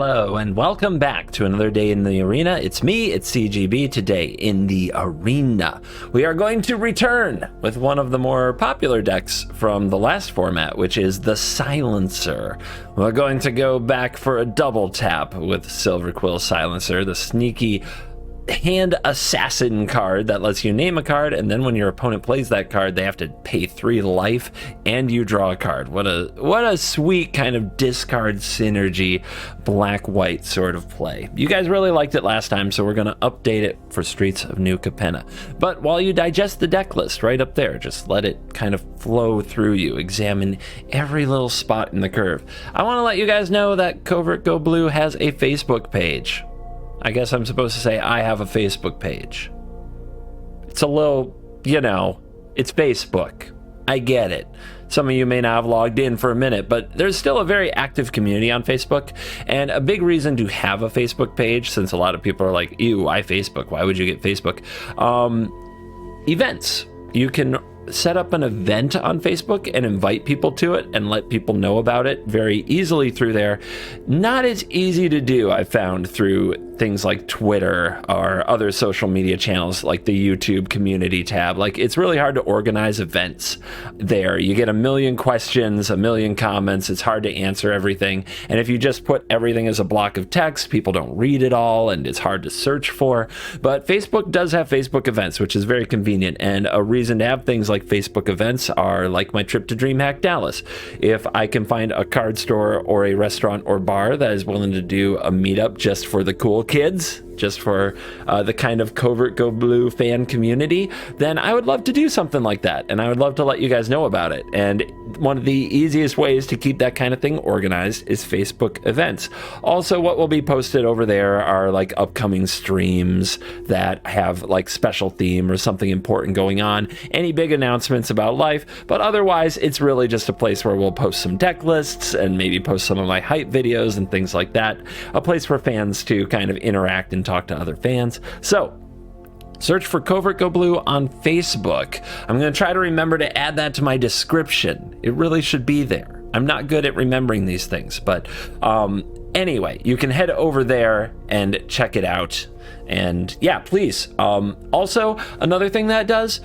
Hello, and welcome back to another day in the arena. It's me, it's CGB. Today in the arena, we are going to return with one of the more popular decks from the last format, which is the Silencer. We're going to go back for a double tap with Silverquill Silencer, the sneaky hand assassin card that lets you name a card, and then when your opponent plays that card, they have to pay 3 life and you draw a card. What a sweet kind of discard synergy, black-white sort of play. You guys really liked it last time, so we're going to update it for Streets of New Capenna. But while you digest the deck list right up there, just let it kind of flow through you. Examine every little spot in the curve. I want to let you guys know that Covert Go Blue has a Facebook page. I guess I'm supposed to say I have a Facebook page. It's a little, it's Facebook. I get it. Some of you may not have logged in for a minute, but there's still a very active community on Facebook. And a big reason to have a Facebook page, since a lot of people are like, ew, I Facebook, why would you get Facebook? Events. You can set up an event on Facebook and invite people to it and let people know about it very easily through there. Not as easy to do, I found, through things like Twitter or other social media channels like the YouTube community tab. Like, it's really hard to organize events there. You get a million questions, a million comments. It's hard to answer everything. And if you just put everything as a block of text, people don't read it all and it's hard to search for. But Facebook does have Facebook events, which is very convenient. And a reason to have things like Facebook events are like my trip to DreamHack Dallas. If I can find a card store or a restaurant or bar that is willing to do a meetup just for the cool kids, just for the kind of Covert Go Blue fan community, then I would love to do something like that. And I would love to let you guys know about it. And one of the easiest ways to keep that kind of thing organized is Facebook events. Also, what will be posted over there are like upcoming streams that have like special theme or something important going on, any big announcements about life. But otherwise, it's really just a place where we'll post some deck lists and maybe post some of my hype videos and things like that. A place for fans to kind of interact and talk to other fans. So search for Covert Go Blue on Facebook. I'm going to try to remember to add that to my description. It really should be there. I'm not good at remembering these things, but anyway, you can head over there and check it out. And yeah, please. Also, another thing that does,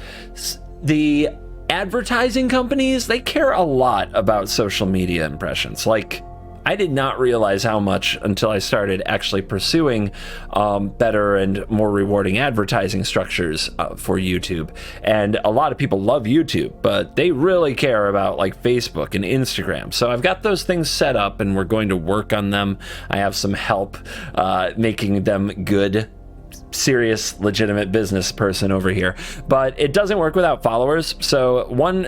the advertising companies, they care a lot about social media impressions. Like, I did not realize how much until I started actually pursuing better and more rewarding advertising structures for YouTube. And a lot of people love YouTube, but they really care about like Facebook and Instagram. So I've got those things set up and we're going to work on them. I have some help making them good. Serious, legitimate business person over here, but it doesn't work without followers. So one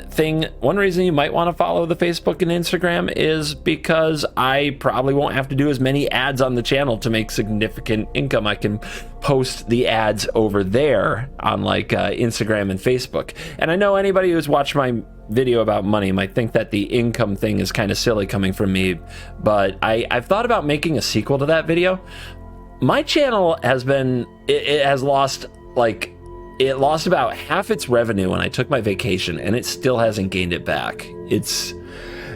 reason you might want to follow the Facebook and Instagram is because I probably won't have to do as many ads on the channel to make significant income. I can post the ads over there on like Instagram and Facebook. And I know anybody who's watched my video about money might think that the income thing is kind of silly coming from me, but I've thought about making a sequel to that video. My channel has lost about half its revenue when I took my vacation, and it still hasn't gained it back.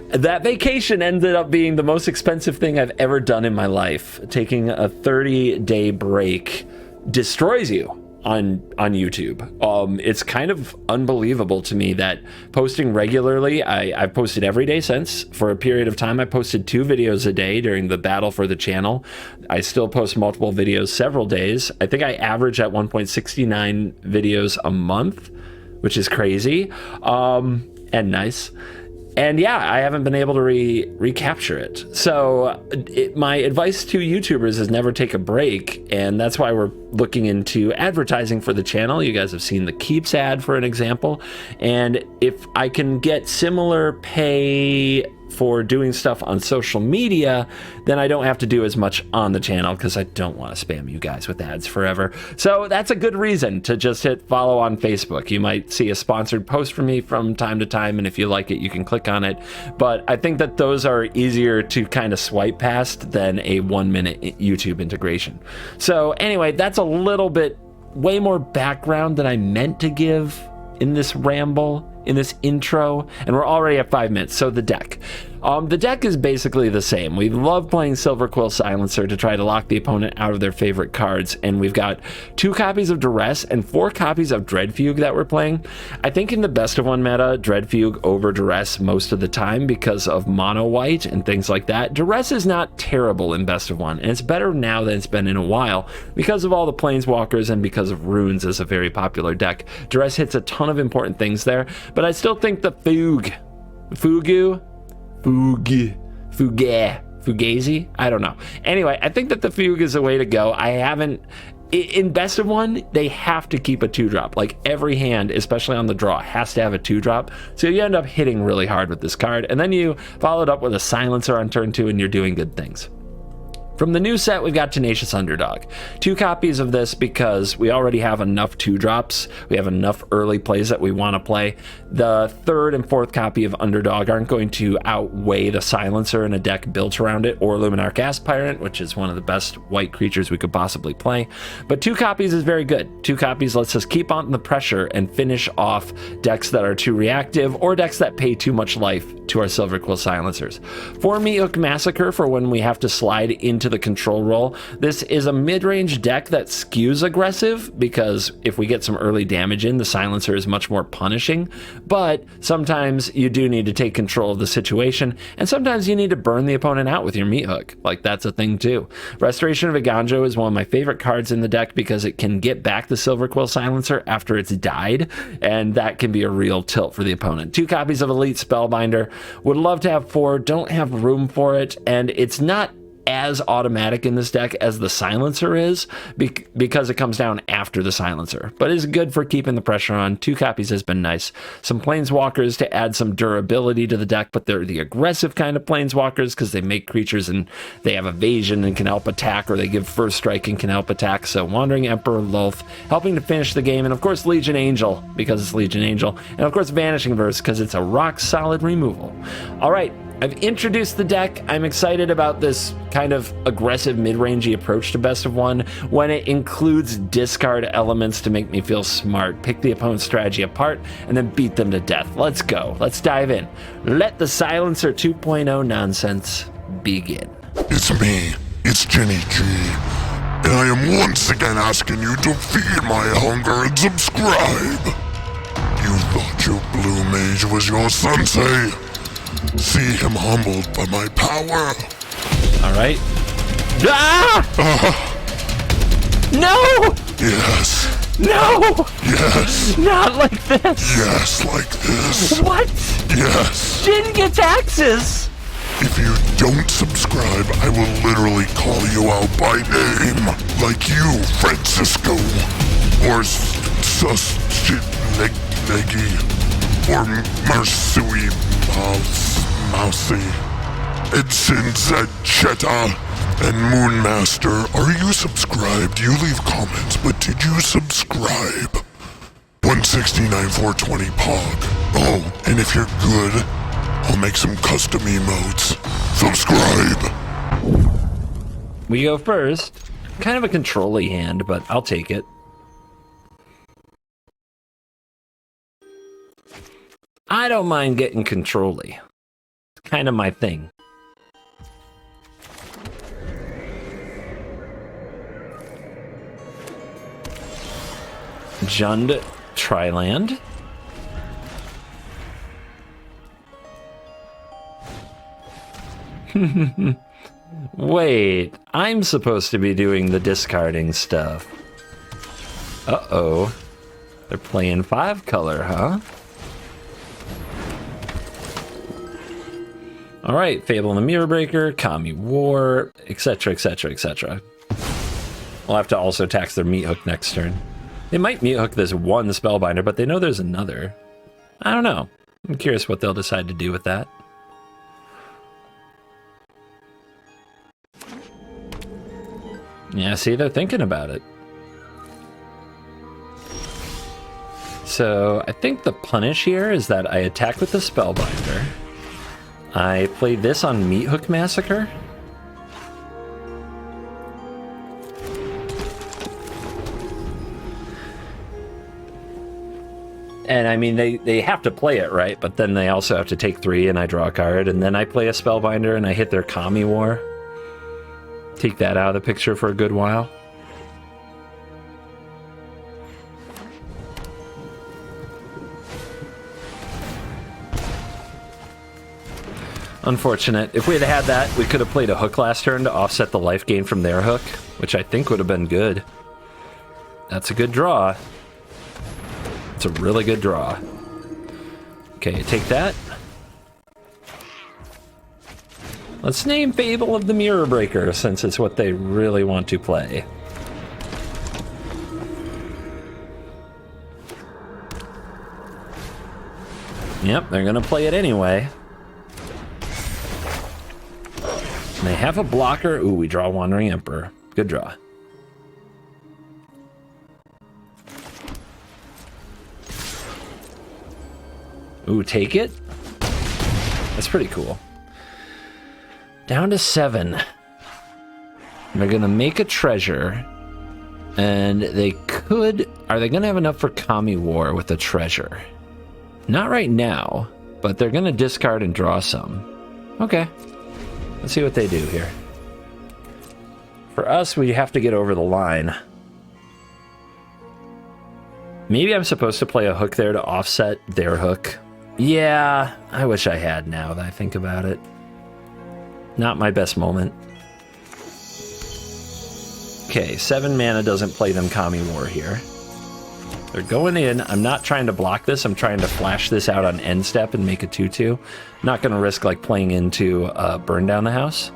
That vacation ended up being the most expensive thing I've ever done in my life. Taking a 30-day break destroys you on YouTube. It's kind of unbelievable to me that posting regularly, I've posted every day since. For a period of time, I posted 2 videos a day during the battle for the channel. I still post multiple videos several days. I think I average at 1.69 videos a month, which is crazy and nice. And yeah, I haven't been able to recapture it. So my advice to YouTubers is never take a break. And that's why we're looking into advertising for the channel. You guys have seen the Keeps ad, for an example. And if I can get similar pay for doing stuff on social media, then I don't have to do as much on the channel because I don't want to spam you guys with ads forever. So that's a good reason to just hit follow on Facebook. You might see a sponsored post from me from time to time, and if you like it, you can click on it. But I think that those are easier to kind of swipe past than a 1-minute YouTube integration. So anyway, that's a little bit way more background than I meant to give in this ramble. in this intro, and we're already at 5 minutes. So the deck. The deck is basically the same. We love playing Silver Quill Silencer to try to lock the opponent out of their favorite cards, and we've got 2 copies of Duress and 4 copies of Dreadfugue that we're playing. I think in the best of 1 meta, Dreadfugue over Duress most of the time because of mono white and things like that. Duress is not terrible in best of 1, and it's better now than it's been in a while because of all the Planeswalkers and because of Runes as a very popular deck. Duress hits a ton of important things there, but I still think the Fugazi? I don't know. Anyway, I think that the Fugue is the way to go. In best of 1, they have to keep a 2-drop. Like every hand, especially on the draw, has to have a 2-drop. So you end up hitting really hard with this card, and then you follow it up with a Silencer on turn 2, and you're doing good things. From the new set, we've got Tenacious Underdog. 2 copies of this because we already have enough 2-drops. We have enough early plays that we want to play. The 3rd and 4th copy of Underdog aren't going to outweigh the Silencer in a deck built around it, or Luminarch Aspirant, which is one of the best white creatures we could possibly play. But 2 copies is very good. 2 copies lets us keep on the pressure and finish off decks that are too reactive or decks that pay too much life to our Silver Quill Silencers. 4 Meathook Massacre for when we have to slide into the control role. This is a mid-range deck that skews aggressive because if we get some early damage in, the Silencer is much more punishing, but sometimes you do need to take control of the situation, and sometimes you need to burn the opponent out with your Meathook. Like, that's a thing too. Restoration of Iganjo is one of my favorite cards in the deck because it can get back the Silver Quill Silencer after it's died, and that can be a real tilt for the opponent. 2 copies of Elite Spellbinder. Would love to have 4, don't have room for it, and it's not as automatic in this deck as the Silencer is because it comes down after the Silencer, but is good for keeping the pressure on. 2 copies has been nice. Some Planeswalkers to add some durability to the deck, but they're the aggressive kind of Planeswalkers because they make creatures and they have evasion and can help attack, or they give first strike and can help attack. So Wandering Emperor, Lolth, helping to finish the game, and of course Legion Angel because it's Legion Angel, and of course Vanishing Verse because it's a rock solid removal. All right, I've introduced the deck. I'm excited about this kind of aggressive mid-rangey approach to best of 1 when it includes discard elements to make me feel smart, pick the opponent's strategy apart, and then beat them to death. Let's go. Let's dive in. Let the Silencer 2.0 nonsense begin. It's me. It's Jenny G. And I am once again asking you to feed my hunger and subscribe. You thought your blue mage was your sensei. See him humbled by my power. All right. Ah! No! Yes. No! Yes. Not like this. Yes, like this. What? Yes. Jin gets axes. If you don't subscribe, I will literally call you out by name. Like you, Francisco. Or Negi. Or Marsui Mousy. Edson Zachetta and Moonmaster, are you subscribed? You leave comments, but did you subscribe? 169 420 Pog. Oh, and if you're good, I'll make some custom emotes. Subscribe! We go first. Kind of a control-y hand, but I'll take it. I don't mind getting control-y. It's kind of my thing. Jund Triland. Wait, I'm supposed to be doing the discarding stuff. Uh-oh. They're playing 5-color, huh? Alright, Fable and the Mirror Breaker, Kami War, etc, etc, etc. We'll have to also tax their Meathook next turn. They might Meathook this one Spellbinder, but they know there's another. I don't know. I'm curious what they'll decide to do with that. Yeah, see, they're thinking about it. So, I think the punish here is that I attack with the Spellbinder. I play this on Meathook Massacre. And I mean, they have to play it, right? But then they also have to take 3 and I draw a card. And then I play a Spellbinder and I hit their Kami War. Take that out of the picture for a good while. Unfortunate. If we had had that, we could have played a hook last turn to offset the life gain from their hook, which I think would have been good. That's a good draw. It's a really good draw. Okay, take that. Let's name Fable of the Mirror Breaker, since it's what they really want to play. Yep, they're gonna play it anyway. And they have a blocker. Ooh, we draw Wandering Emperor. Good draw. Ooh, take it? That's pretty cool. Down to 7. They're gonna make a treasure. And they could... Are they gonna have enough for Kami War with the treasure? Not right now, but they're gonna discard and draw some. Okay. Let's see what they do here. For us, we have to get over the line. Maybe I'm supposed to play a hook there to offset their hook. Yeah, I wish I had now that I think about it. Not my best moment. Okay, 7 mana doesn't play them Kami War here. They're going in. I'm not trying to block this. I'm trying to flash this out on end step and make a 2/2. Not going to risk like playing into burn down the house.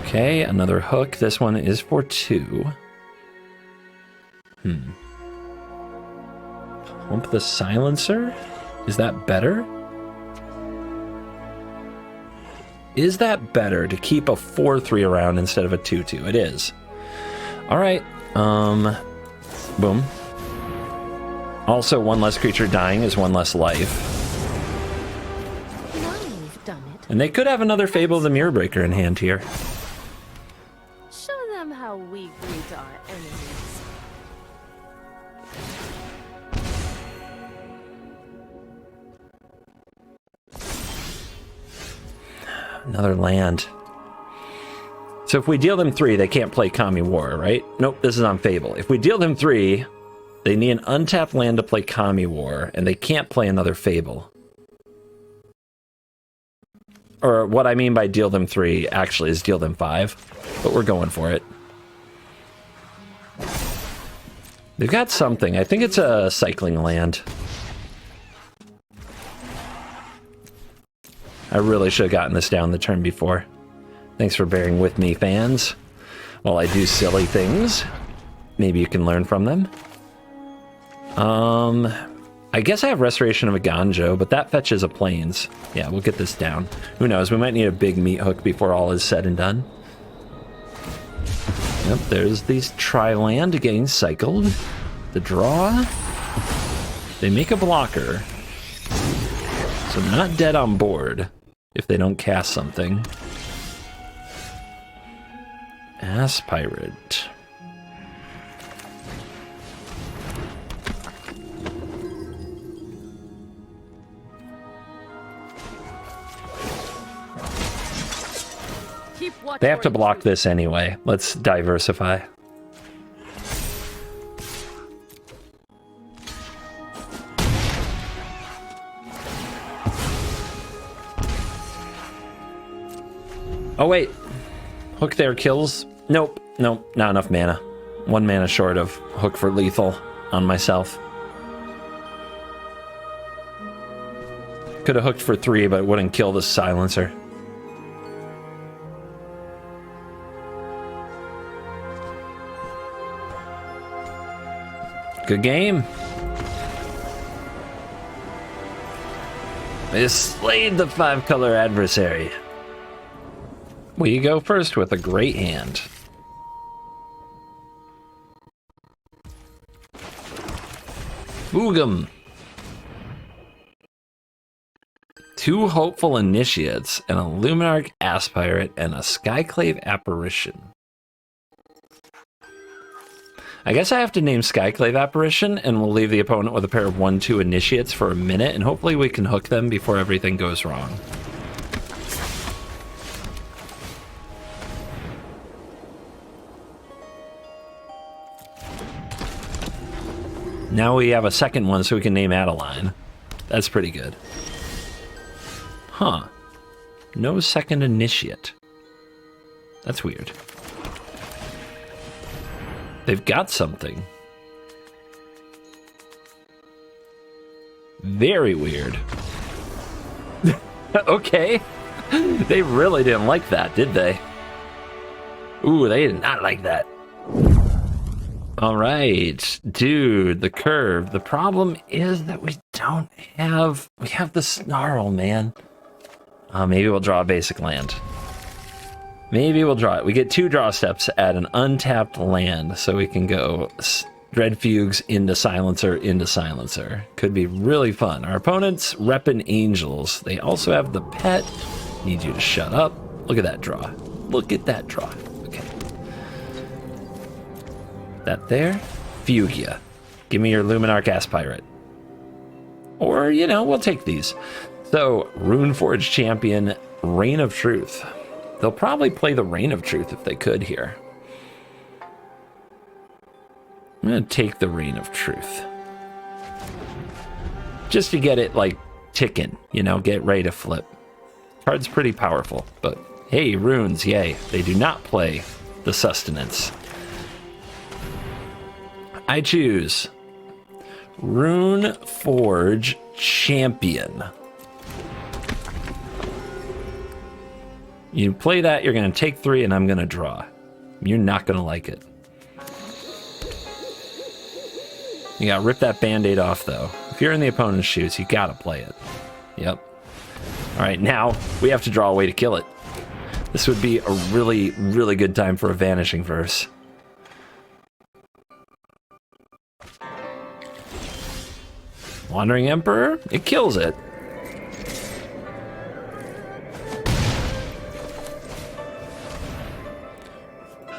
Okay, another hook. This one is for 2. Pump the Silencer? Is that better? Is that better to keep a 4/3 around instead of a 2/2? It is. All right. Boom. Also, 1 less creature dying is 1 less life. Now you've done it. And they could have another Fable of the Mirror Breaker in hand here. Show them how we greet our enemies. Another land. So if we deal them 3, they can't play Kami War, right? Nope, this is on Fable. If we deal them 3, they need an untapped land to play Kami War, and they can't play another Fable. Or what I mean by deal them 3, actually, is deal them 5. But we're going for it. They've got something. I think it's a cycling land. I really should have gotten this down the turn before. Thanks for bearing with me, fans. While I do silly things. Maybe you can learn from them. I guess I have Restoration of a Ganjo, but that fetches a Plains. Yeah, we'll get this down. Who knows, we might need a big meat hook before all is said and done. Yep, there's these tri-land getting cycled. The draw. They make a blocker. So they're not dead on board if they don't cast something. Ass Pirate. They have to block this anyway. Let's diversify. Oh wait. Hook there kills. Nope, nope, not enough mana. 1 mana short of hook for lethal on myself. Could have hooked for 3, but it wouldn't kill the Silencer. Good game. They slayed the 5-color adversary. We go first with a great hand. Boogum. 2 Hopeful Initiates, an Illuminarch Aspirate, and a Skyclave Apparition. I guess I have to name Skyclave Apparition, and we'll leave the opponent with a pair of 1/2 initiates for a minute, and hopefully we can hook them before everything goes wrong. Now we have a second one, so we can name Adeline. That's pretty good. Huh. No second initiate. That's weird. They've got something. Very weird. Okay. They really didn't like that, did they? Ooh, they did not like that. All right, dude, the curve. The problem is that we have the snarl, man. Maybe we'll draw a basic land. Maybe we'll draw it. We get 2 draw steps at an untapped land, so we can go Dread Fugues into Silencer. Could be really fun. Our opponent's reppin' Angels. They also have the pet. Need you to shut up. Look at that draw. Look at that draw. Okay. That there. Fugia. Give me your Luminarch Ass Pirate. Or, you know, we'll take these. So, Runeforge Champion, Reign of Truth. They'll probably play the Reign of Truth if they could here. I'm going to take the Reign of Truth. Just to get it, like, ticking, you know, get ready to flip. Card's pretty powerful, but hey, runes, yay. They do not play the Sustenance. I choose Runeforge Champion. You play that, you're going to take 3, and I'm going to draw. You're not going to like it. You got to rip that Band-Aid off, though. If you're in the opponent's shoes, you got to play it. Yep. All right, now we have to draw a way to kill it. This would be a really, really good time for a Vanishing Verse. Wandering Emperor, it kills it.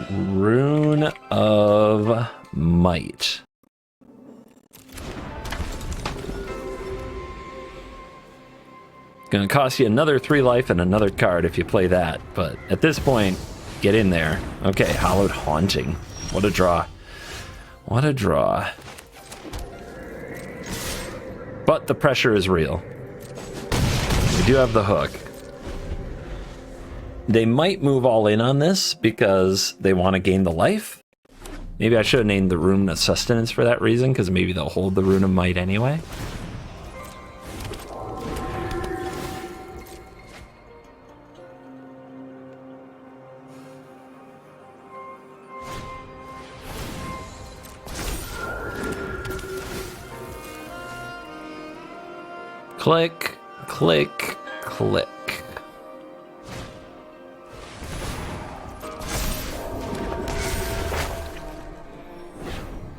Rune of Might. Gonna cost you another 3 life and another card if you play that, but at this point, get in there. Okay, Hallowed Haunting. What a draw. What a draw. But the pressure is real. We do have the hook. They might move all in on this because they want to gain the life. Maybe I should have named the Rune of Sustenance for that reason, because maybe they'll hold the Rune of Might anyway. Click, click, click.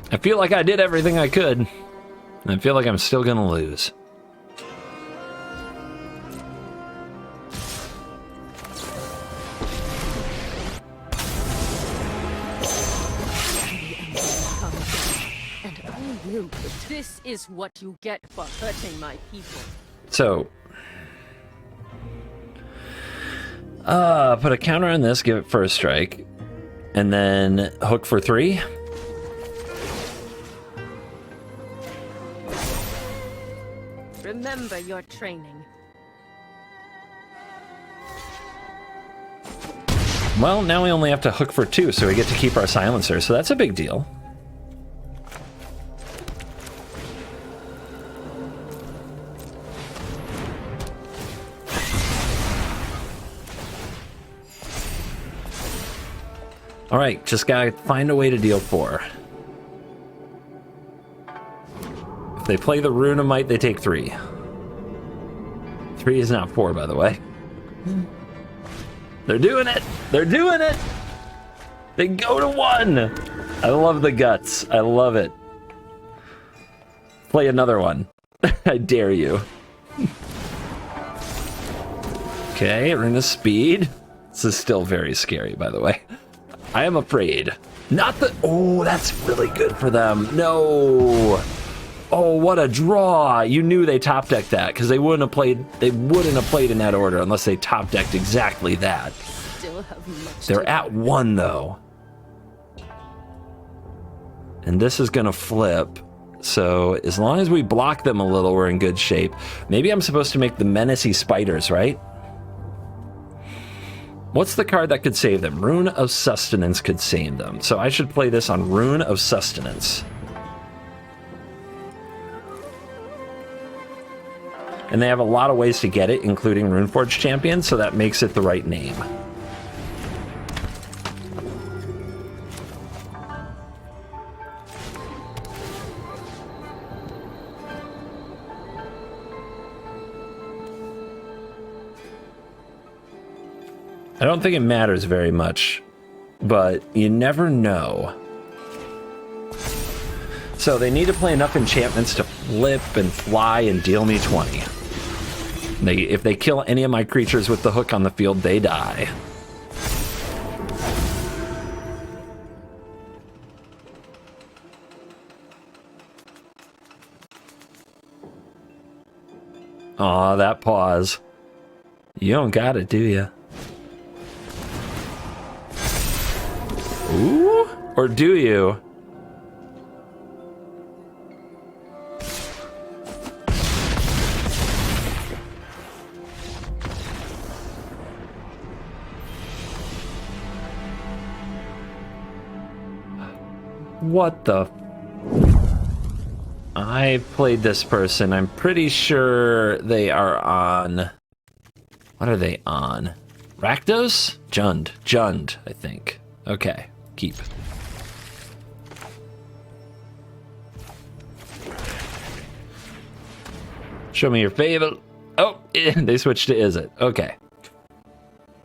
I feel like I did everything I could. And I feel like I'm still gonna lose. And I will. This is what you get for hurting my people. So, put a counter on this, give it first strike, and then hook for 3. Remember your training. Well, now we only have to hook for 2, so we get to keep our Silencer, so that's a big deal. All right, just gotta find a way to deal 4. If they play the Rune of Might, they take 3. 3 is not 4, by the way. They're doing it! They're doing it! They go to 1! I love the guts. I love it. Play another one. I dare you. Okay, Rune of Speed. This is still very scary, by the way. I am afraid. Not the... Oh, that's really good for them. No. Oh, what a draw. You knew they top decked that because they wouldn't have played in that order unless they top decked exactly that. Still have much They're to at 1 though. And this is gonna flip. So as long as we block them a little, we're in good shape. Maybe I'm supposed to make the menacey spiders, right? What's the card that could save them? Rune of Sustenance could save them. So I should play this on Rune of Sustenance. And they have a lot of ways to get it, including Runeforge Champion, so that makes it the right name. I don't think it matters very much, but you never know. So they need to play enough enchantments to flip and fly and deal me 20. If they kill any of my creatures with the hook on the field, they die. Aw, that pause. You don't got it, do you? Ooh, or do you? What the? I played this person. I'm pretty sure they are on... What are they on? Rakdos? Jund, I think. Okay, keep. Show me your favorite. Oh, they switched to is it. Okay.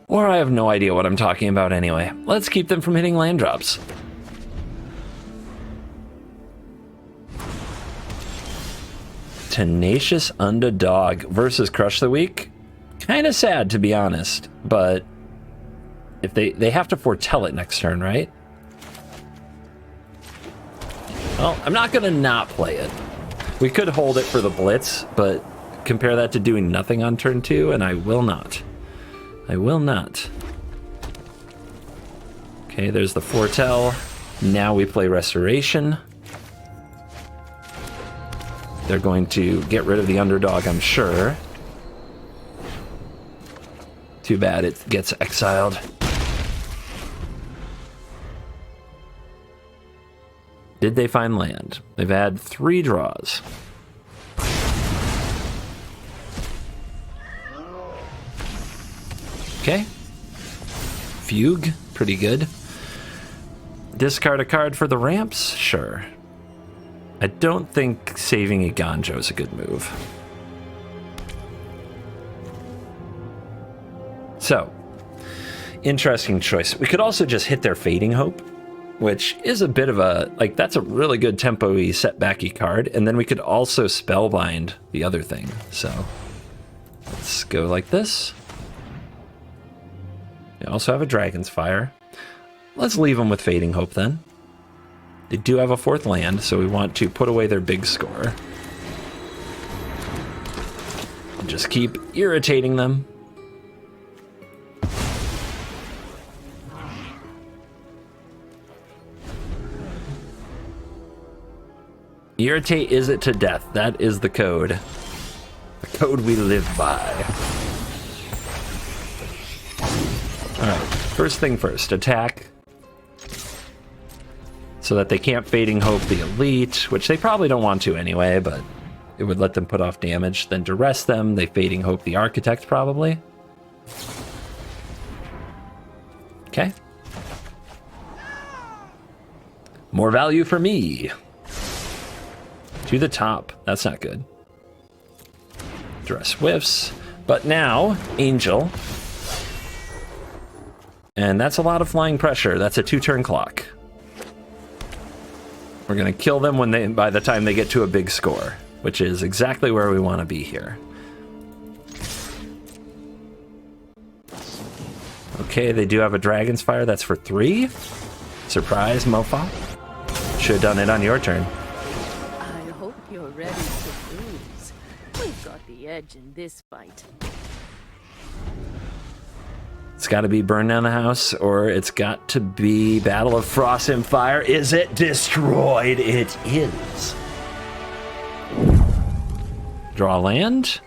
Or I have no idea what I'm talking about anyway. Let's keep them from hitting land drops. Tenacious Underdog versus Crush the Weak. Kind of sad, to be honest, but if they have to foretell it next turn, right? Well, I'm not gonna not play it. We could hold it for the blitz, but compare that to doing nothing on turn 2, and I will not. I will not. Okay, there's the foretell. Now we play Restoration. They're going to get rid of the underdog, I'm sure. Too bad it gets exiled. Did they find land? They've had 3 draws. Okay. Fugue, pretty good. Discard a card for the ramps? Sure. I don't think saving a Ganjo is a good move. So, interesting choice. We could also just hit their Fading Hope, which is a bit of a, like, that's a really good tempo-y, setbacky card. And then we could also Spellbind the other thing. So, let's go like this. We also have a Dragon's Fire. Let's leave them with Fading Hope then. They do have a 4th land, so we want to put away their big score. And just keep irritating them. Irritate is it to death. That is the code. The code we live by. Alright, first thing first, attack. So that they can't Fading Hope the Elite, which they probably don't want to anyway, but it would let them put off damage. Then to rest them, they Fading Hope the Architect probably. Okay. More value for me. To the top. That's not good. Dress whiffs. But now, Angel. And that's a lot of flying pressure. That's a 2-turn clock. We're going to kill them by the time they get to a big score, which is exactly where we want to be here. Okay, they do have a Dragon's Fire. That's for 3. Surprise, mofo. Should have done it on your turn. I hope you're ready to lose. We've got the edge in this fight. It's got to be burn down the house, or it's got to be Battle of Frost and Fire. Is it destroyed? It is. Draw land.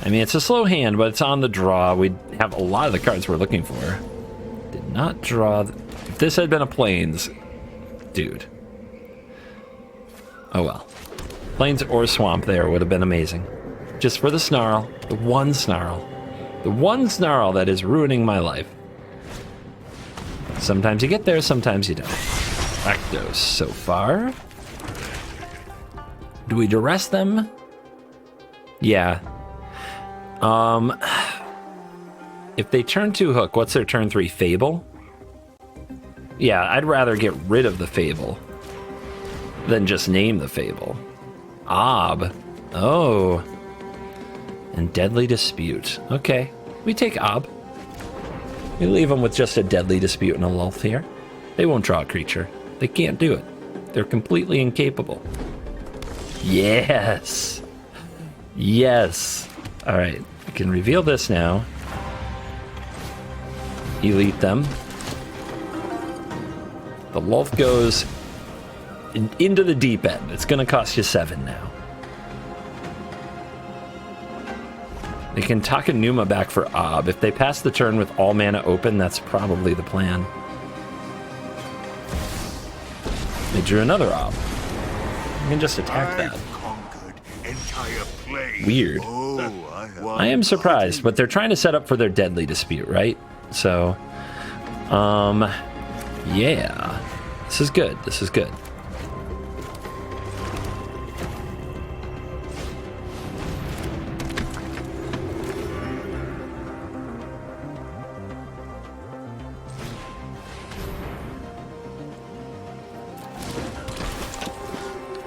I mean, it's a slow hand, but it's on the draw. We have a lot of the cards we're looking for. Did not draw. If this had been a Plains, dude. Oh well. Plains or Swamp there would have been amazing. Just for the snarl. The one snarl. The one snarl that is ruining my life. Sometimes you get there, sometimes you don't. Rakdos so far. Do we duress them? Yeah. If they turn 2 Hook, what's their turn 3? Fable? Yeah, I'd rather get rid of the Fable than just name the Fable. Ob. Oh. And Deadly Dispute. Okay, we take Ob. We leave them with just a Deadly Dispute and a Lulth here. They won't draw a creature. They can't do it. They're completely incapable. Yes! Yes! Alright, we can reveal this now. Elite them. The Lulth goes into the deep end. It's going to cost you 7 now. They can Takenuma back for Ob. If they pass the turn with all mana open, that's probably the plan. They drew another Ob. You can just attack that. Weird. I am surprised, but they're trying to set up for their Deadly Dispute, right? So, yeah. This is good. This is good.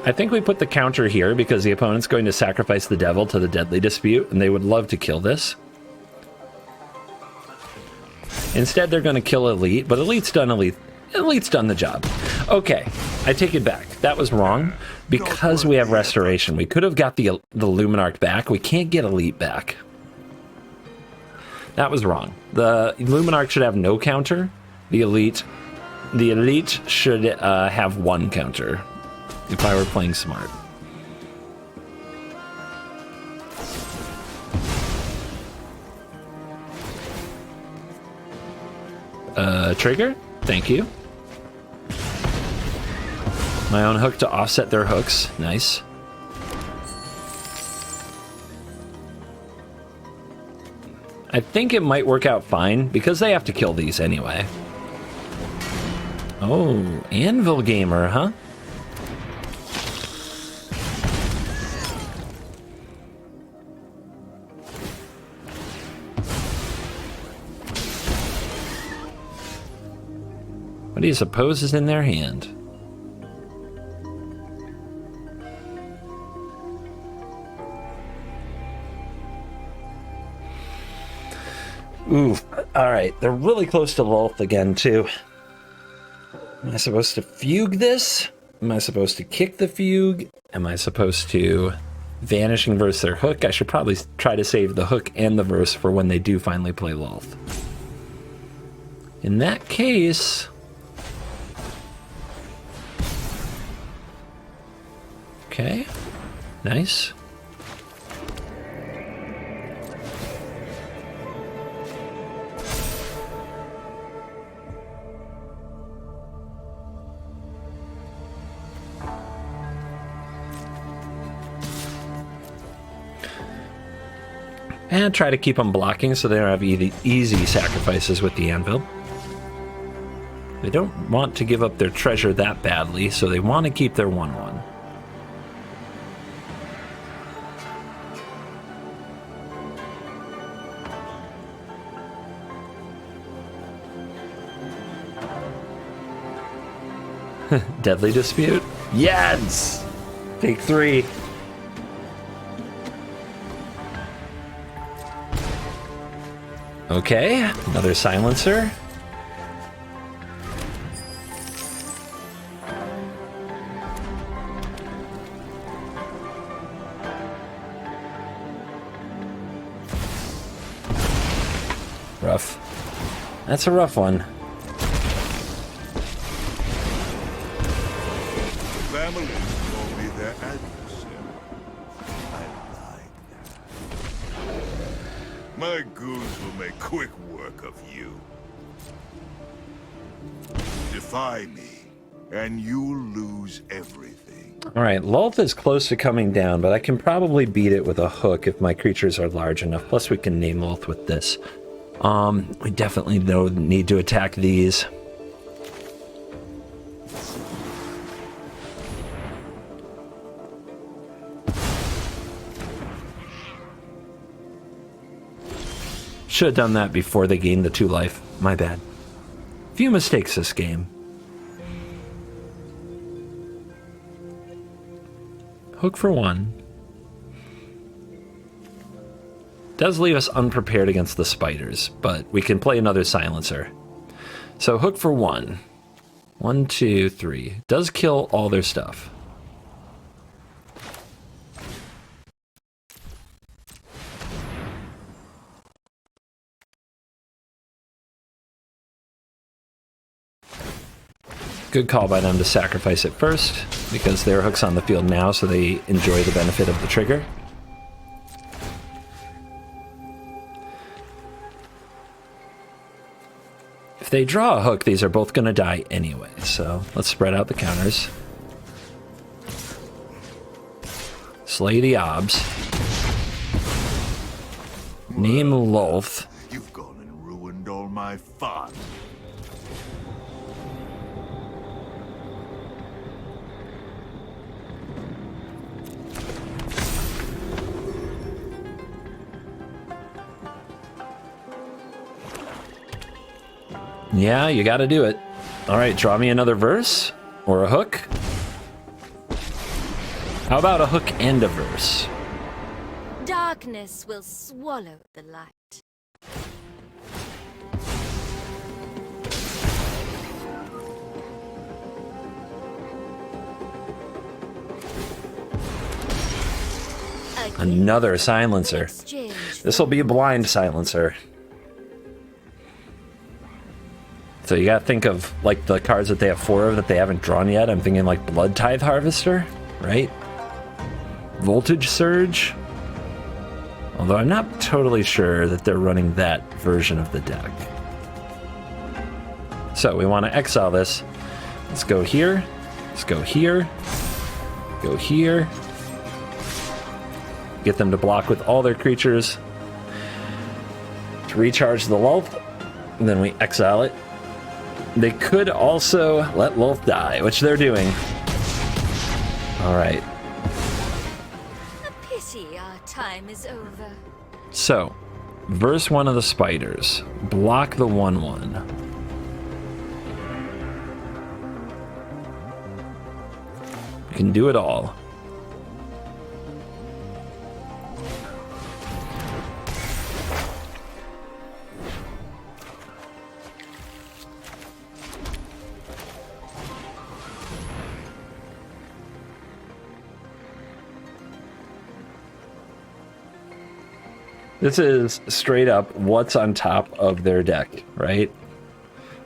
I think we put the counter here because the opponent's going to sacrifice the devil to the Deadly Dispute, and they would love to kill this. Instead, they're going to kill Elite, but Elite's done the job. Okay, I take it back. That was wrong because we have Restoration. We could have got the Luminarch back. We can't get Elite back. That was wrong. The Luminarch should have no counter. The Elite should have 1 counter. If I were playing smart. Trigger? Thank you. My own hook to offset their hooks. Nice. I think it might work out fine because they have to kill these anyway. Oh, Anvil Gamer, huh? What do you suppose is in their hand? Ooh, alright. They're really close to Lulth again, too. Am I supposed to fugue this? Am I supposed to kick the fugue? Am I supposed to Vanishing Verse their hook? I should probably try to save the hook and the verse for when they do finally play Lulth. In that case... Okay, nice. And try to keep them blocking so they don't have easy sacrifices with the anvil. They don't want to give up their treasure that badly, so they want to keep their 1/1. Deadly Dispute? Yes! Take 3. Okay, another Silencer. Rough. That's a rough one. Family will be their adversary. I like that. My goons will make quick work of you. Defy me, and you'll lose everything. Alright, Lolth is close to coming down, but I can probably beat it with a hook if my creatures are large enough. Plus we can name Lolth with this. We definitely don't need to attack these. Should have done that before they gained the 2 life. My bad. Few mistakes this game. Hook for 1. Does leave us unprepared against the spiders, but we can play another silencer. So hook for 1. 1, 2, 3. Does kill all their stuff. Good call by them to sacrifice it first, because their hook's on the field now, so they enjoy the benefit of the trigger. If they draw a hook, these are both going to die anyway, so let's spread out the counters. Slay the obs. Name Lolth. You've gone and ruined all my fun. Yeah, you gotta do it. Alright, draw me another verse? Or a hook? How about a hook and a verse? Darkness will swallow the light. Another silencer. Exchange. This will be a blind silencer. So you gotta think of, like, the cards that they have 4 of that they haven't drawn yet. I'm thinking, like, Blood Tithe Harvester, right? Voltage Surge. Although I'm not totally sure that they're running that version of the deck. So we want to exile this. Let's go here. Let's go here. Go here. Get them to block with all their creatures. To recharge the Lolth. And then we exile it. They could also let Lolth die, which they're doing. Alright. A pity our time is over. So, verse 1 of the spiders. Block the 1/1. We can do it all. This is straight up what's on top of their deck, right?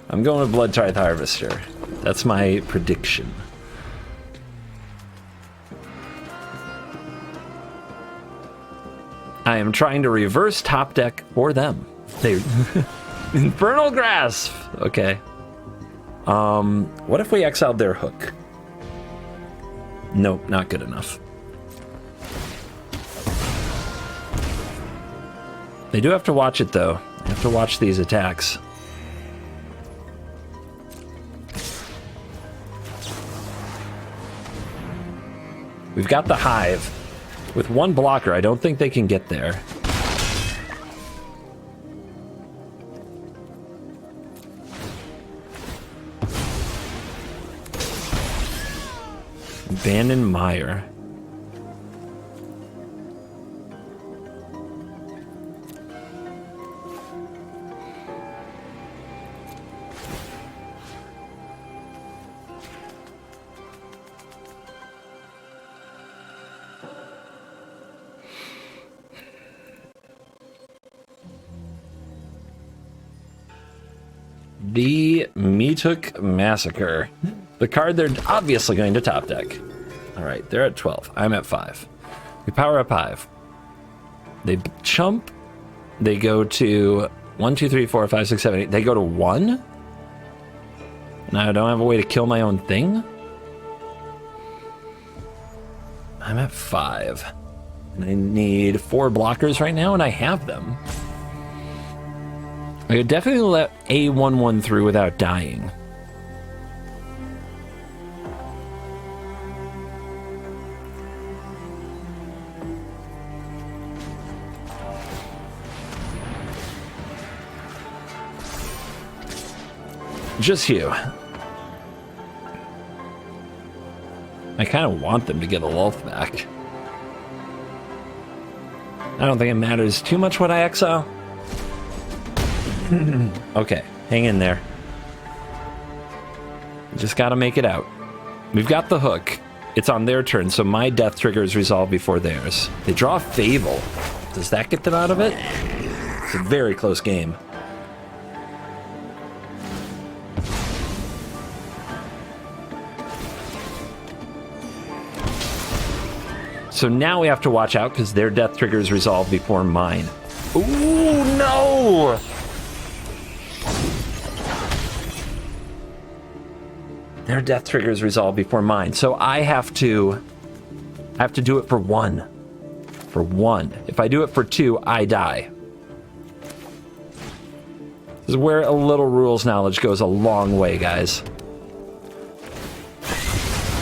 I'm going with Blood Tithe Harvester. That's my prediction. I am trying to reverse top deck for them. They Infernal Grasp. Okay. What if we exiled their hook? Nope, not good enough. They do have to watch it, though. They have to watch these attacks. We've got the Hive. With 1 blocker, I don't think they can get there. Abandon Mire. the Meetook Massacre. The card they're obviously going to top deck. All right, they're at 12. I'm at 5. We power up Hive. They chump. They go to 1, 2, 3, 4, 5, 6, 7, 8. They go to 1? Now I don't have a way to kill my own thing? I'm at 5. And I need 4 blockers right now, and I have them. I could definitely let a 1/1 through without dying. Just you. I kind of want them to get a Lulth back. I don't think it matters too much what I exile. Okay, hang in there. Just gotta make it out. We've got the hook. It's on their turn, so my death trigger is resolved before theirs. They draw Fable. Does that get them out of it? It's a very close game. So now we have to watch out because their death trigger is resolved before mine. Ooh, no! Their death trigger is resolved before mine. So I have to do it for 1. For 1. If I do it for 2, I die. This is where a little rules knowledge goes a long way, guys.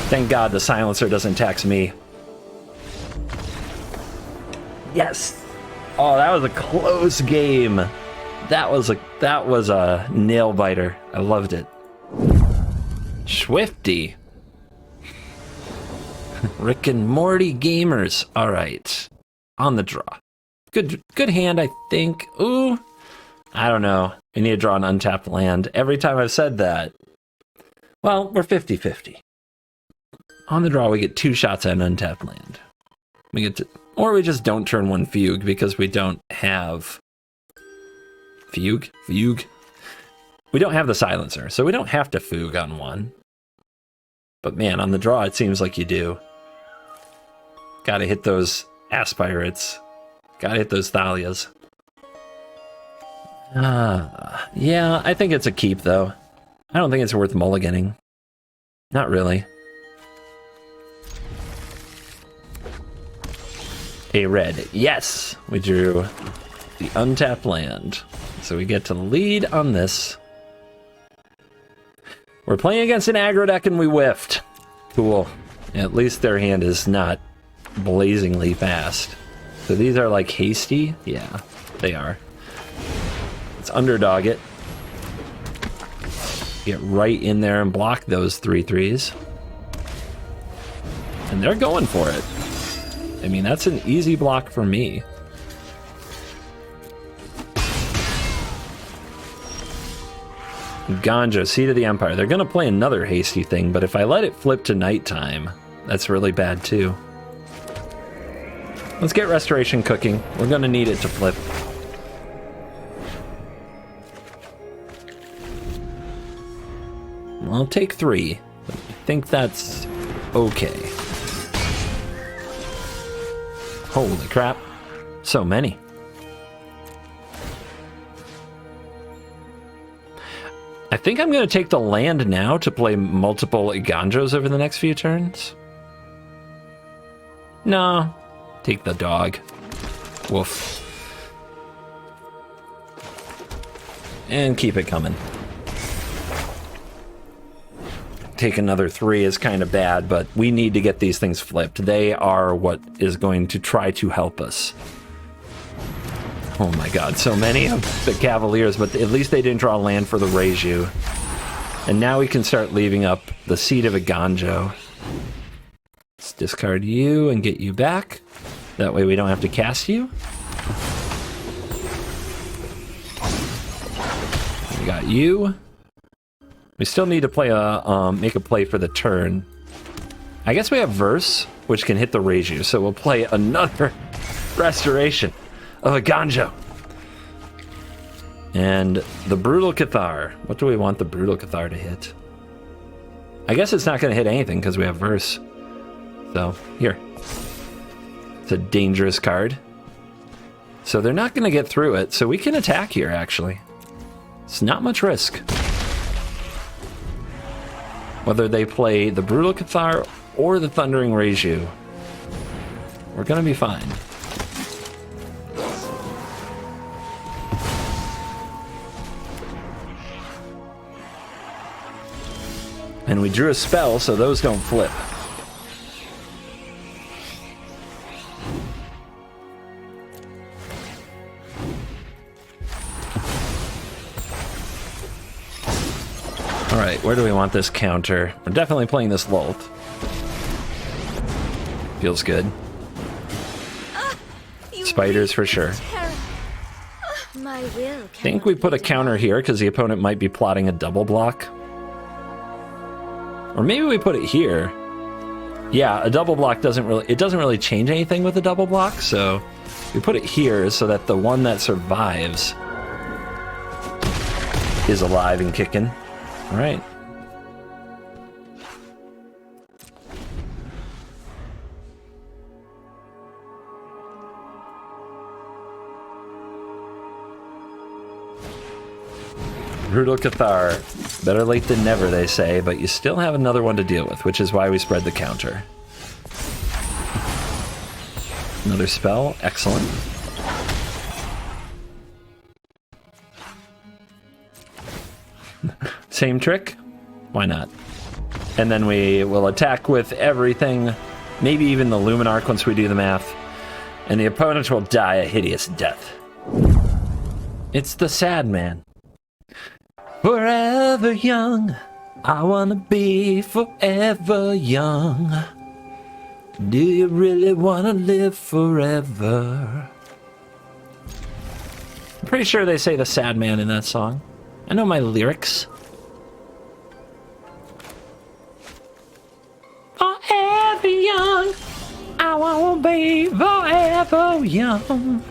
Thank God the silencer doesn't tax me. Yes. Oh, that was a close game. That was a nail biter. I loved it. Swifty. Rick and Morty gamers. All right. On the draw. Good hand, I think. Ooh. I don't know. We need to draw an untapped land. Every time I've said that. Well, we're 50-50. On the draw, we get 2 shots at an untapped land. We get to... Or we just don't turn 1 Fugue because we don't have... Fugue? Fugue? We don't have the silencer, so we don't have to Fugue on 1. But man, on the draw, it seems like you do. Gotta hit those Aspirates. Gotta hit those Thalias. Yeah, I think it's a keep, though. I don't think it's worth mulliganing. Not really. A red. Yes! We drew the untapped land. So we get to lead on this. We're playing against an aggro deck and we whiffed. Cool. At least their hand is not blazingly fast. So these are like hasty? Yeah, they are. Let's underdog it. Get right in there and block those 3/3s. And they're going for it. I mean, that's an easy block for me. Ganja, Seed of the Empire. They're going to play another hasty thing, but if I let it flip to nighttime, that's really bad too. Let's get Restoration cooking. We're going to need it to flip. I'll take 3. I think that's okay. Holy crap. So many. I think I'm going to take the land now to play multiple Iganjos over the next few turns. No. Take the dog. Woof. And keep it coming. Take another 3 is kind of bad, but we need to get these things flipped. They are what is going to try to help us. Oh my god, so many of the Cavaliers, but at least they didn't draw land for the Reiju. And now we can start leaving up the Seed of a Ganjo. Let's discard you and get you back. That way we don't have to cast you. We got you. We still need to play make a play for the turn. I guess we have Verse, which can hit the Reiju, so we'll play another Restoration of a Ganjo. And the Brutal Cathar. What do we want the Brutal Cathar to hit? I guess it's not going to hit anything because we have Verse. So, here. It's a dangerous card. So they're not going to get through it, so we can attack here, actually. It's not much risk. Whether they play the Brutal Cathar or the Thundering Reiju, we're going to be fine. And we drew a spell, so those don't flip. Alright, where do we want this counter? We're definitely playing this Lulth. Feels good. Spiders for sure. My will. I think we put a counter here because the opponent might be plotting a double block. Or maybe we put it here. Yeah, a double block doesn't really change anything with a double block, so we put it here so that the one that survives is alive and kicking. All right. Brutal Cathar. Better late than never, they say, but you still have another one to deal with, which is why we spread the counter. Another spell. Excellent. Same trick? Why not? And then we will attack with everything, maybe even the Luminarch once we do the math, and the opponent will die a hideous death. It's the sad man. Forever young, I wanna be forever young. Do you really wanna live forever? I'm pretty sure they say the sad man in that song. I know my lyrics. Forever young, I wanna be forever young.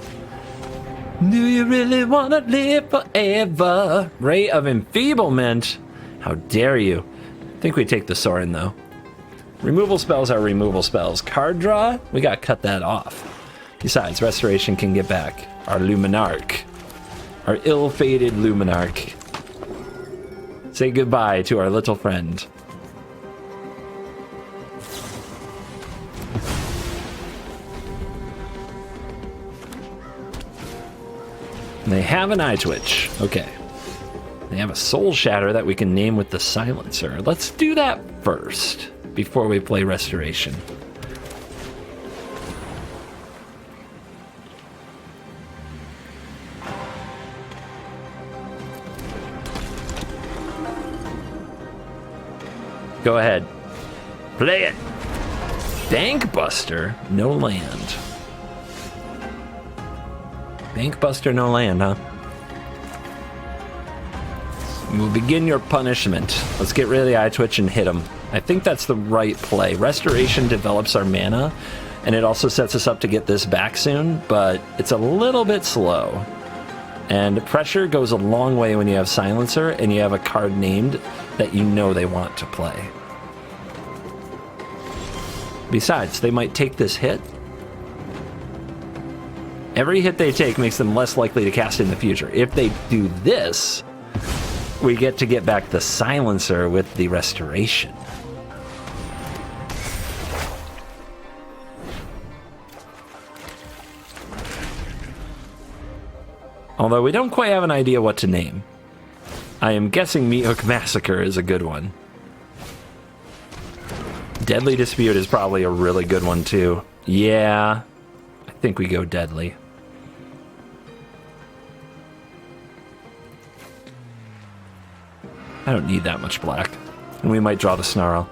Do you really want to live forever? Ray of Enfeeblement. How dare you? I think we take the Sorin, though. Removal spells are removal spells. Card draw? We got to cut that off. Besides, Restoration can get back our Luminarch. Our ill-fated Luminarch. Say goodbye to our little friend. They have an Eye Twitch. Okay. They have a Soul Shatter that we can name with the Silencer. Let's do that first, before we play Restoration. Go ahead. Play it! Bankbuster? No land. Bankbuster, no land, huh? We'll begin your punishment. Let's get rid of the Eye Twitch and hit him. I think that's the right play. Restoration develops our mana, and it also sets us up to get this back soon, but it's a little bit slow. And pressure goes a long way when you have Silencer and you have a card named that you know they want to play. Besides, they might take this hit. Every hit they take makes them less likely to cast in the future. If they do this, we get to get back the Silencer with the Restoration. Although we don't quite have an idea what to name. I am guessing Meat Hook Massacre is a good one. Deadly Dispute is probably a really good one too. Yeah, I think we go Deadly. I don't need that much black. And we might draw the Snarl.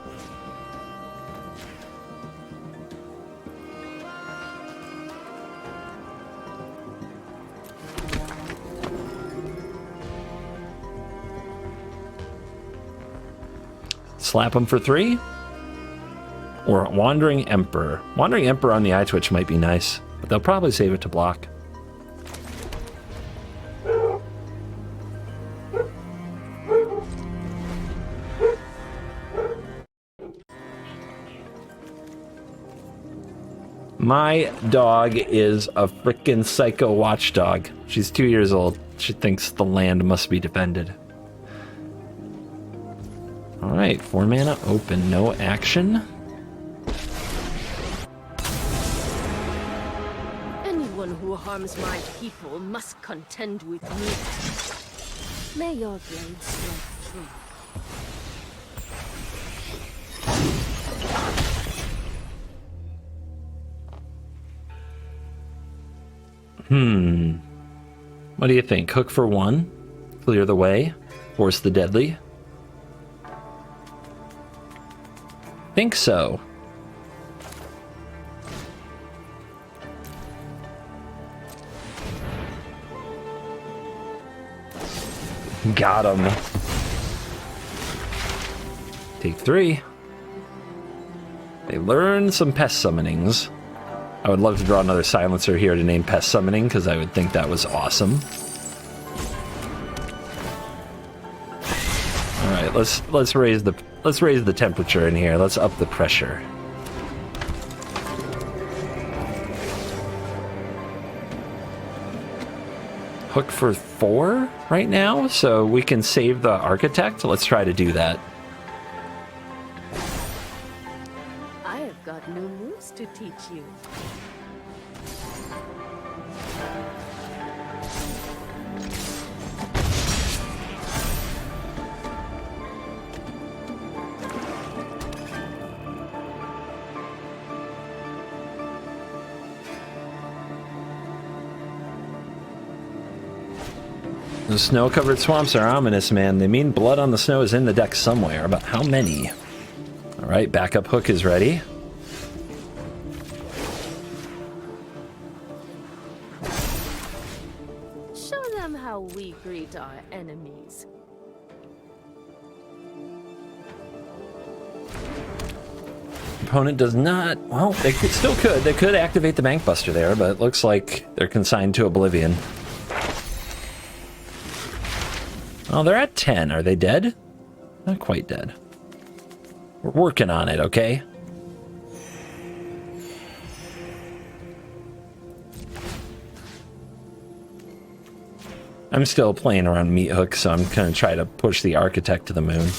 Slap him for 3? Or Wandering Emperor. Wandering Emperor on the Eye Twitch might be nice, but they'll probably save it to block. My dog is a frickin' psycho watchdog. She's 2 years old. She thinks the land must be defended. All right, 4 mana open, no action. Anyone who harms my people must contend with me. May your blade strike true. What do you think? Hook for 1, clear the way, force the deadly. Think so. Got him. Take 3. They learn some pest summonings. I would love to draw another silencer here to name pest summoning because I would think that was awesome. All right, let's raise the temperature in here. Let's up the pressure. Hook for 4 right now, so we can save the architect. Let's try to do that. I have got new moves to teach you. The snow-covered swamps are ominous, man. They mean blood on the snow is in the deck somewhere, but how many? All right, backup hook is ready. Show them how we greet our enemies. Opponent does not... Well, they still could. They could activate the Bank Buster there, but it looks like they're consigned to oblivion. Oh, they're at 10. Are they dead? Not quite dead. We're working on it, okay? I'm still playing around Meat Hook, so I'm going to try to push the Architect to the moon.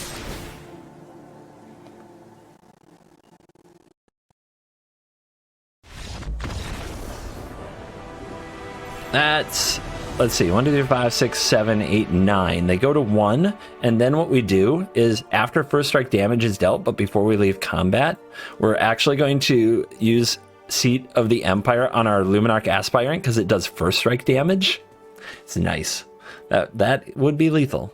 That's... Let's see, 1, 2, 3, 5, 6, 7, 8, 9. They go to 1, and then what we do is after first strike damage is dealt, but before we leave combat, we're actually going to use Seat of the Empire on our Luminarch Aspirant because it does first strike damage. It's nice. That would be lethal.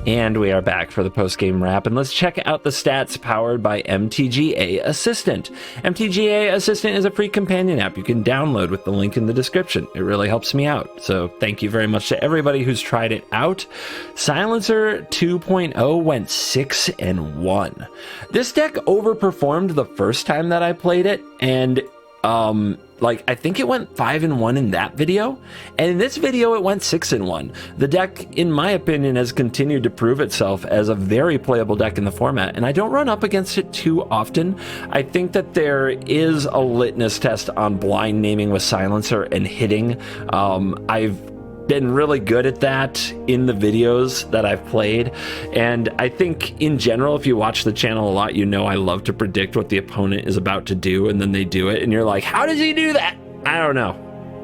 And we are back for the post-game wrap, and let's check out the stats powered by MTGA Assistant. MTGA Assistant is a free companion app you can download with the link in the description. It really helps me out, so thank you very much to everybody who's tried it out. Silencer 2.0 went 6-1. This deck overperformed the first time that I played it, and I think it went 5-1 in that video, and in this video it went 6-1. The deck, in my opinion, has continued to prove itself as a very playable deck in the format, and I don't run up against it too often. I think that there is a litmus test on blind naming with Silencer and hitting. I've been really good at that in the videos that I've played, and I think in general, if you watch the channel a lot, you know I love to predict what the opponent is about to do, and then they do it and you're like, how does he do that? I don't know.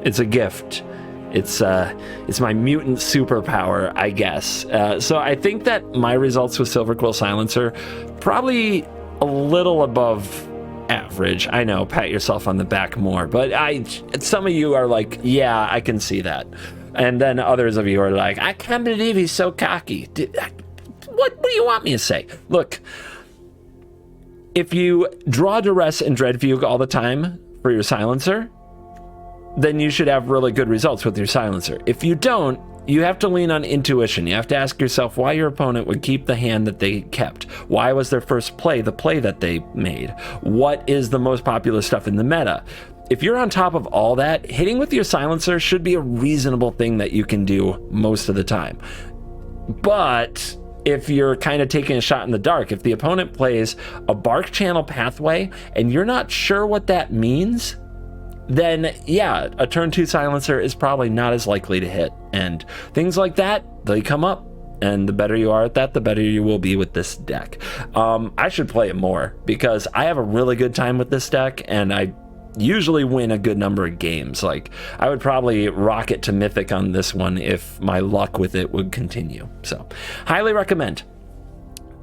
It's a gift. It's my mutant superpower, I guess. So I think that my results with Silver Quill Silencer probably a little above average. I know, pat yourself on the back more, but some of you are like, yeah, I can see that. And then others of you are like, I can't believe he's so cocky. What do you want me to say? Look, if you draw Duress and Dreadfugue all the time for your Silencer, then you should have really good results with your Silencer. If you don't, you have to lean on intuition. You have to ask yourself why your opponent would keep the hand that they kept. Why was their first play the play that they made? What is the most popular stuff in the meta? If you're on top of all that, hitting with your Silencer should be a reasonable thing that you can do most of the time. But if you're kind of taking a shot in the dark. If the opponent plays a Bark Channel Pathway and you're not sure what that means, then yeah, a turn 2 Silencer is probably not as likely to hit. And things like that, they come up. And the better you are at that, the better you will be with this deck. I should play it more because I have a really good time with this deck, and I usually win a good number of games. Like, I would probably rocket to Mythic on this one if my luck with it would continue. So, highly recommend.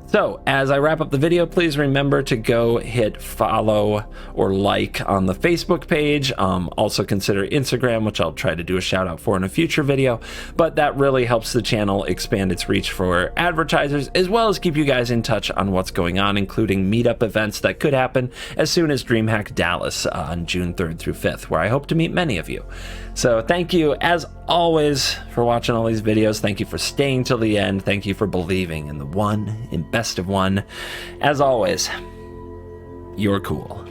So, as I wrap up the video, please remember to go hit follow or like on the Facebook page. Also consider Instagram, which I'll try to do a shout out for in a future video. But that really helps the channel expand its reach for advertisers, as well as keep you guys in touch on what's going on, including meetup events that could happen as soon as DreamHack Dallas on June 3rd through 5th, where I hope to meet many of you. So thank you, as always, for watching all these videos. Thank you for staying till the end. Thank you for believing in the one and best of one. As always, you're cool.